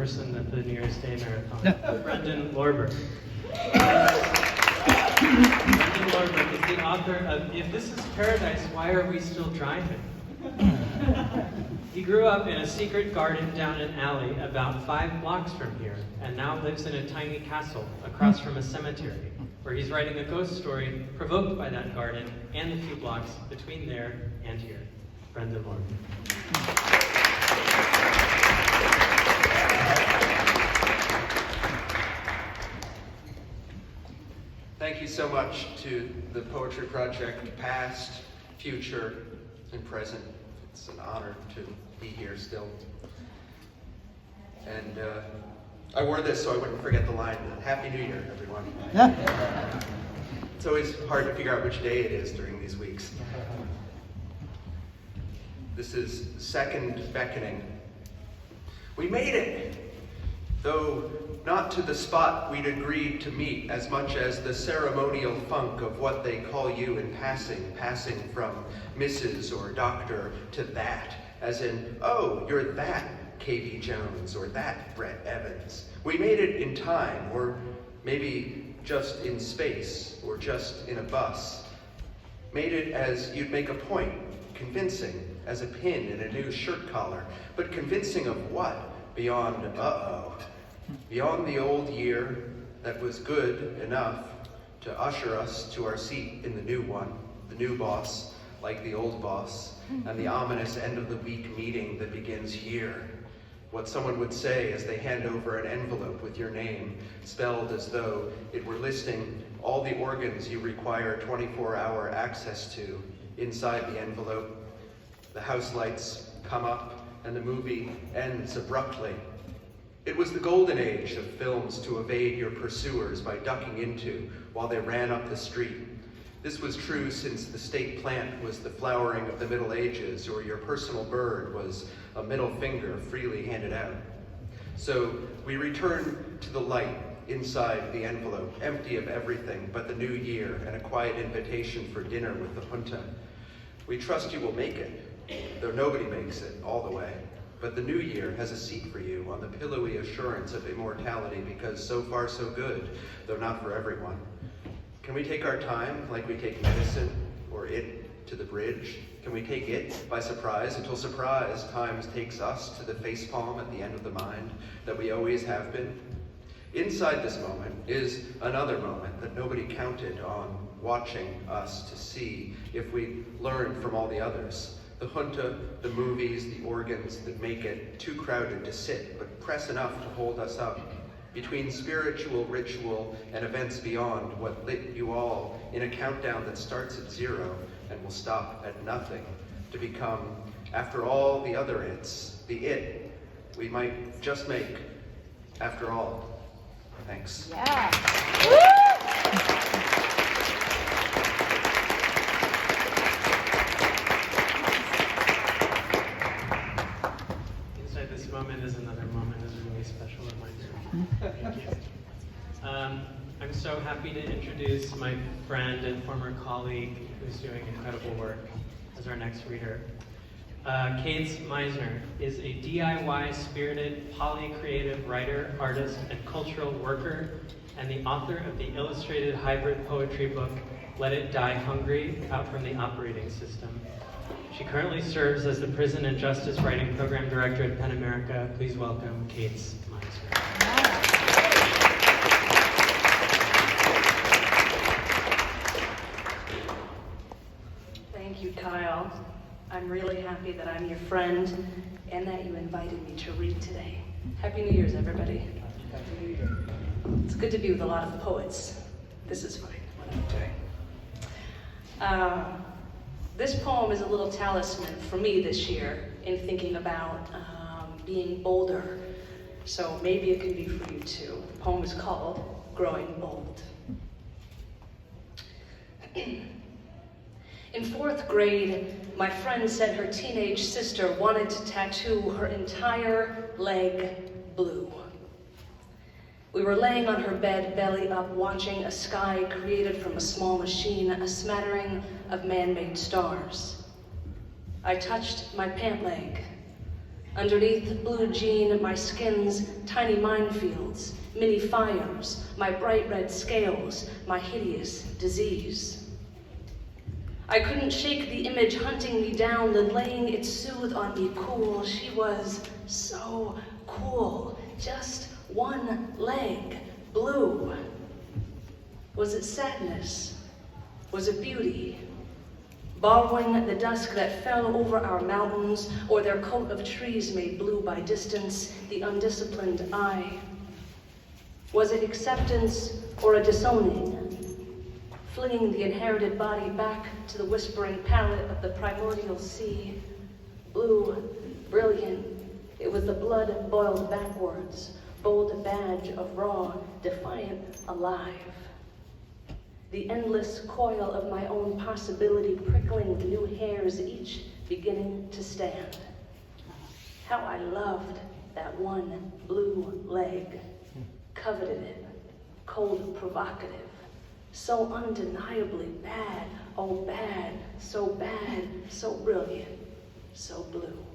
person at the New Year's Day Marathon, Brendan Lorber. Brendan Lorber is the author of If This Is Paradise, Why Are We Still Driving? He grew up in a secret garden down an alley about 5 blocks from here, and now lives in a tiny castle across from a cemetery, where he's writing a ghost story provoked by that garden and the few blocks between there and here. Brendan Lorber. Thank you so much to the Poetry Project, past, future, and present. It's an honor to be here still. And I wore this so I wouldn't forget the line, Happy New Year, everyone. It's always hard to figure out which day it is during these weeks. This is Second Beckoning. We made it, though not to the spot we'd agreed to meet as much as the ceremonial funk of what they call you in passing from Mrs. or Doctor to that, as in, oh, you're that K.B. Jones or that Brett Evans. We made it in time, or maybe just in space, or just in a bus. Made it as you'd make a point, convincing as a pin in a new shirt collar, but convincing of what? Beyond uh-oh. Beyond the old year that was good enough to usher us to our seat in the new one, the new boss, like the old boss, and the ominous end of the week meeting that begins here. What someone would say as they hand over an envelope with your name, spelled as though it were listing all the organs you require 24-hour access to inside the envelope. The house lights come up and the movie ends abruptly. It was the golden age of films to evade your pursuers by ducking into while they ran up the street. This was true since the state plant was the flowering of the Middle Ages, or your personal bird was a middle finger freely handed out. So we return to the light inside the envelope, empty of everything but the new year and a quiet invitation for dinner with the junta. We trust you will make it, though nobody makes it all the way. But the new year has a seat for you on the pillowy assurance of immortality, because so far so good, though not for everyone. Can we take our time like we take medicine or it to the bridge? Can we take it by surprise until surprise times takes us to the facepalm at the end of the mind that we always have been? Inside this moment is another moment that nobody counted on watching us to see if we learned from all the others. The junta, the movies, the organs that make it too crowded to sit, but press enough to hold us up. Between spiritual ritual and events beyond what lit you all in a countdown that starts at 0 and will stop at nothing, to become, after all the other it's, the it we might just make after all. Thanks. Yeah. Inside this moment is another moment, is a really special reminder. Thank you. I'm so happy to introduce my friend and former colleague who's doing incredible work as our next reader. Kate Meisner is a DIY-spirited, poly-creative writer, artist, and cultural worker, and the author of the illustrated hybrid poetry book, Let It Die Hungry, Out from the Operating System. She currently serves as the Prison and Justice Writing Program Director at PEN America. Please welcome Kate Meisner. Thank you, Kyle. I'm really happy that I'm your friend and that you invited me to read today. Happy New Year's, everybody. Happy New Year. It's good to be with a lot of poets. This is fine, what I'm doing. This poem is a little talisman for me this year in thinking about being bolder. So maybe it could be for you too. The poem is called Growing Bold. In 4th grade, my friend said her teenage sister wanted to tattoo her entire leg blue. We were laying on her bed, belly up, watching a sky created from a small machine, a smattering of man-made stars. I touched my pant leg. Underneath blue jean, my skin's tiny minefields, mini fires, my bright red scales, my hideous disease. I couldn't shake the image hunting me down, then laying its soothe on me cool. She was so cool, just one leg, blue. Was it sadness? Was it beauty? Borrowing the dusk that fell over our mountains, or their coat of trees made blue by distance, the undisciplined eye. Was it acceptance or a disowning? Flinging the inherited body back to the whispering palate of the primordial sea. Blue, brilliant, it was the blood boiled backwards, bold badge of raw, defiant, alive. The endless coil of my own possibility prickling the new hairs, each beginning to stand. How I loved that one blue leg, coveted it, cold provocative, so undeniably bad, oh bad, so brilliant, so blue.